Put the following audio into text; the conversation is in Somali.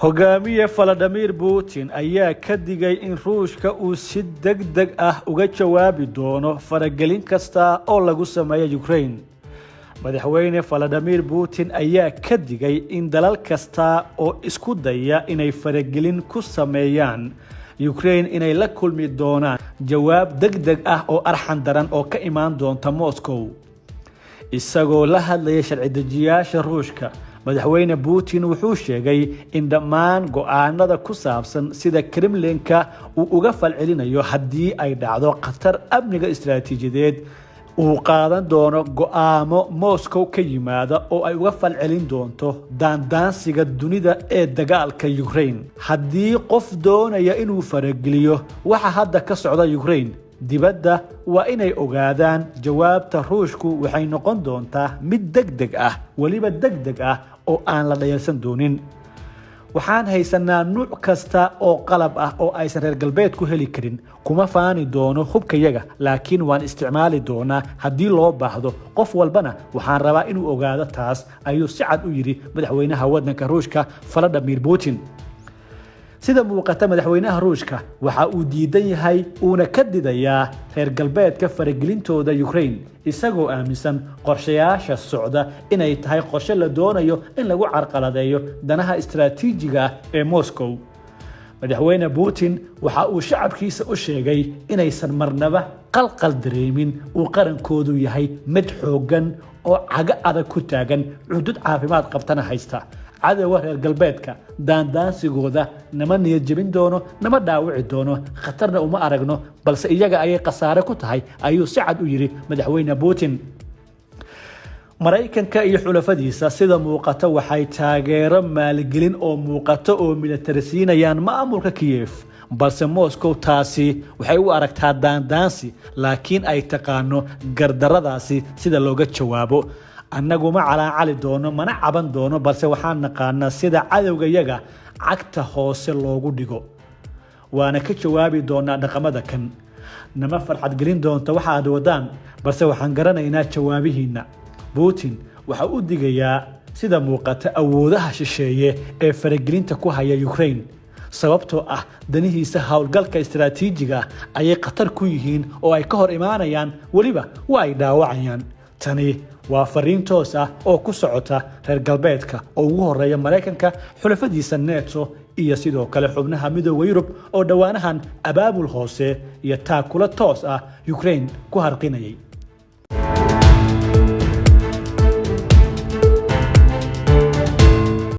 hogaamiye Vladimir Putin ayaa ka digay in Ruushka uu si degdeg ah uga jawaabi doono faragelin kasta oo lagu sameeyo Ukraine. madaxweyne Vladimir Putin ayaa ka digay in dalal kasta oo isku daya inay faragelin ku sameeyaan Ukraine inay la kulmi doonaan jawaab degdeg ah oo arxan daran oo ka imaan doonta Moscow. isagoo la hadlaya sharci dejiyaasha Ruushka, madaxweyne Putin wuxuu sheegay in dhammaan go'aanada ku saabsan sida Kremlinka uu uga falcelinayo haddii ay dhacdo khatar amniga istiraatiijiyadeed uu qaadan doono go'aamo Moscow ka yimaada oo ay uga falcelin doonto daandaansiga dunida ee dagaalka Ukraine. haddii qof doonaya inuu farageliyo waxa hadda ka socda Ukraine, dibadda waa inay ogaadaan jawaabta Ruushku waxay noqon doontaa mid degdeg ah, waliba degdeg ah oo aan la dhayalsan doonin. waxaan haysanaa nuuc kasta oo qalab ah oo aysan reer galbeedku heli karin. kuma faani doono hubkayaga, laakiin waan isticmaali doonaa haddii loo baahdo. qof walbana waxaan rabaa inuu ogaado taas, ayuu si cad u yiri madaxweynaha waddanka Ruushka Vladimir Putin. sida muuqata madaxweynaha Ruushka waxa uu diidan yahay uuna ka didayaa reer galbeedka faragelintooda Ukraine, isagoo aaminsan qorshayaasha socda inay tahay qorshe la doonayo in lagu carqaladeeyo danaha istiraatiijiga ee Moscow. madaxweyne Putin waxa uu shacabkiisa u sheegay inaysan marnaba qalqal dareemin uu qarankoodu yahay mid xooggan oo caga adag ku taagan, cudud caafimaad qabtana haysta. cadawga reer galbeedka daandaansigooda nama niyad jebin doono, nama dhaawici doono, khatarna uma aragno, balse iyaga ayay khasaare ku tahay, ayuu si cad u yiri madaxweyne Putin. Maraykanka iyo xulafadiisa sida muuqata waxay taageero maalgelin oo muuqato oo militarisiinayaan maamulka Kiev, balse Moscow taasi waxay u aragtaa daandaansi, laakiin ay taqaano gardaradaasi sida looga jawaabo. annagu ma calaacali doono, mana caban doono, balse waxaan naqaanaa sida cadowgayaga cagta hoose loogu dhigo. waana ka jawaabi doonaa dhaqamada kan. nama farxad gelin doonto waxa aad wadaan, balse waxaan garanaynaa jawaabihiina. Putin waxa uu digayaa sida muuqata awoodaha shisheeye ee faragelinta ku haya Ukraine, sababtoo ah danihiisa hawlgalka istiraatiijiga ayay khatar ku yihiin oo ay ka hor imaanayaan, waliba waa ay dhaawacayaan. tani waa fariin toos ah oo ku socota reer galbeedka oo ugu horeeya Maraykanka, xulafadiisa NATO iyo sidoo kale xubnaha midowga Yurub oo dhawaanahan abaabul hoose iyo taakula toos ah Ukraine ku harqinayay.